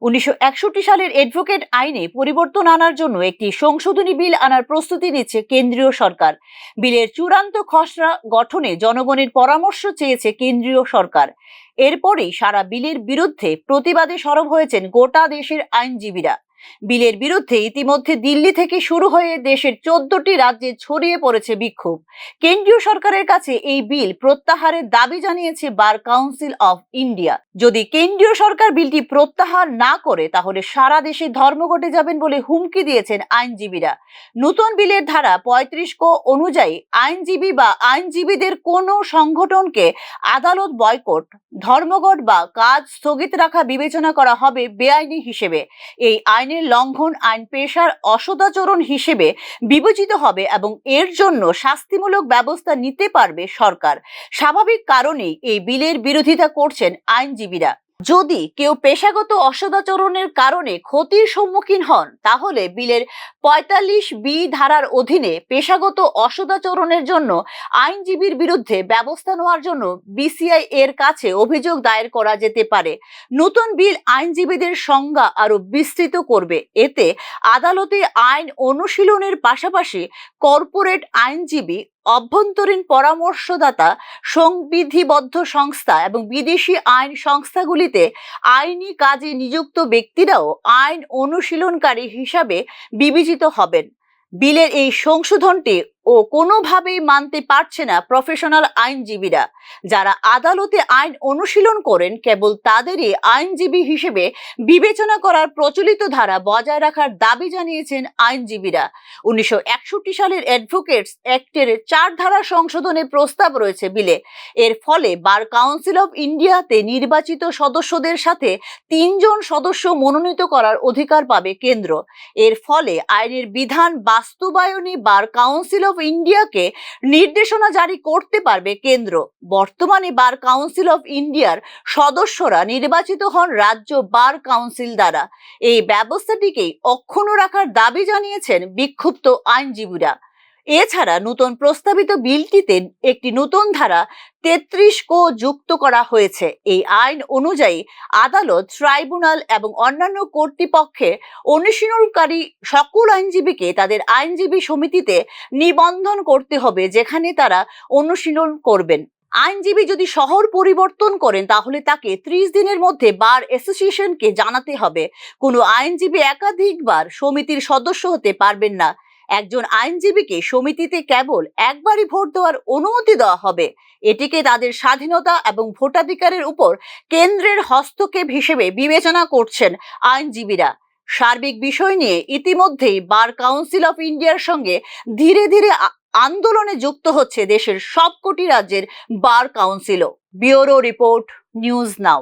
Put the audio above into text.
1961 সালের অ্যাডভোকেট আইনে পরিবর্তন আনার জন্য একটি সংশোধনী বিল আনার প্রস্তুতি নিচ্ছে কেন্দ্রীয় সরকার। বিলের চূড়ান্ত খসড়া গঠনে জনগণের পরামর্শ চেয়েছে কেন্দ্রীয় সরকার। এরপরেই সারা বিলের বিরুদ্ধে প্রতিবাদে সরব হয়েছেন গোটা দেশের আইনজীবীরা। বিলের বিরুদ্ধে ইতিমধ্যে দিল্লি থেকে শুরু হয়ে দেশের 14টি রাজ্যে ছড়িয়ে পড়েছে বিক্ষোভ। কেন্দ্রীয় সরকারের কাছে এই বিল প্রত্যাহারের দাবি জানিয়েছে বার কাউন্সিল অফ ইন্ডিয়া। যদি কেন্দ্রীয় সরকার বিলটি প্রত্যাহার না করে তাহলে সারা দেশে ধর্মঘটে যাবেন বলে হুমকি দিয়েছেন আইনজীবীরা। নতুন বিলের ধারা 35 ক অনুযায়ী আইনজীবী বা আইনজীবীদের কোনো সংগঠনকে আদালত বয়কট, ধর্মঘট বা কাজ স্থগিত রাখা বিবেচনা করা হবে বেআইনি হিসেবে। এই আইনের লঙ্ঘন আইন পেশার অসদাচরণ হিসেবে বিবেচিত হবে এবং এর জন্য শাস্তিমূলক ব্যবস্থা নিতে পারবে সরকার। স্বাভাবিক কারণেই এই বিলের বিরোধিতা করছেন আইনজীবীরা। যদি কেউ পেশাগত অসদাচরণের কারণে ক্ষতির সম্মুখীন হন তাহলে বিলের 45B ধারার অধীনে পেশাগত অসদাচরণের জন্য আইনজীবীর বিরুদ্ধে ব্যবস্থা নেওয়ার জন্য বিসিআই এর কাছে অভিযোগ দায়ের করা যেতে পারে। নতুন বিল আইনজীবীদের সংজ্ঞা আরো বিস্তৃত করবে। এতে আদালতে আইন অনুশীলনের পাশাপাশি কর্পোরেট আইনজীবী, অভ্যন্তরীণ পরামর্শদাতা, সংবিধিবদ্ধ সংস্থা এবং বিদেশি আইন সংস্থাগুলিতে আইনি কাজে নিযুক্ত ব্যক্তিরাও আইন অনুশীলনকারী হিসাবে বিবেচিত হবেন। বিলের এই সংশোধনটি কোনোভাবেই মানতে পারছে না প্রফেশনাল আইনজীবীরা। যারা আদালতে আইন অনুশীলন করেন কেবল তাদেরই আইনজীবী হিসেবে বিবেচনা করার প্রচলিত ধারা বজায় রাখার দাবি জানিয়েছেন আইনজীবীরা। 1961 সালের অ্যাডভোকেটস অ্যাক্টের 4 ধারা সংশোধনের প্রস্তাব রয়েছে বিলে। এর ফলে বার কাউন্সিল অফ ইন্ডিয়াতে নির্বাচিত সদস্যদের সাথে 3 জন সদস্য মনোনীত করার অধিকার পাবে কেন্দ্র। এর ফলে আইনের বিধান বাস্তবায়নে বার কাউন্সিল অফ ইন্ডিয়াকে নির্দেশনা জারি করতে পারবে কেন্দ্র। বর্তমানে বার কাউন্সিল অফ ইন্ডিয়ার সদস্যরা নির্বাচিত হন রাজ্য বার কাউন্সিল দ্বারা। এই ব্যবস্থাটিকে অক্ষুণ্ণ রাখার দাবি জানিয়েছেন বিক্ষুব্ধ আইনজীবীরা। এছাড়া নতুন প্রস্তাবিত বিলটিতে একটি নতুন ধারা 33 ক যুক্ত করা হয়েছে। এই আইন অনুযায়ী আদালত, ট্রাইব্যুনাল এবং অন্যান্য কর্তৃপক্ষের অনুশীলনকারী সকল আইনজীবীকে তাদের আইনজীবী সমিতিতে নিবন্ধন করতে হবে যেখানে তারা অনুশীলন করবেন। আইনজীবী যদি শহর পরিবর্তন করেন তাহলে তাকে 30 দিনের মধ্যে বার অ্যাসোসিয়েশনকে জানাতে হবে। কোনো আইনজীবী একাধিকবার সমিতির সদস্য হতে পারবেন না। একজন আইনজীবীকে সমিতিতে কেবল একবারই ভোট দেওয়ার অনুমতি দেওয়া হবে। এটিকে তাদের স্বাধীনতা এবং ভোটাধিকারের উপর কেন্দ্রের হস্তক্ষেপ হিসেবে বিবেচনা করছেন আইনজীবীরা। সার্বিক বিষয় নিয়ে ইতিমধ্যেই বার কাউন্সিল অফ ইন্ডিয়ার সঙ্গে ধীরে ধীরে আন্দোলনে যুক্ত হচ্ছে দেশের সবকটি রাজ্যের বার কাউন্সিলও। ব্যুরো রিপোর্ট, নিউজ নাও।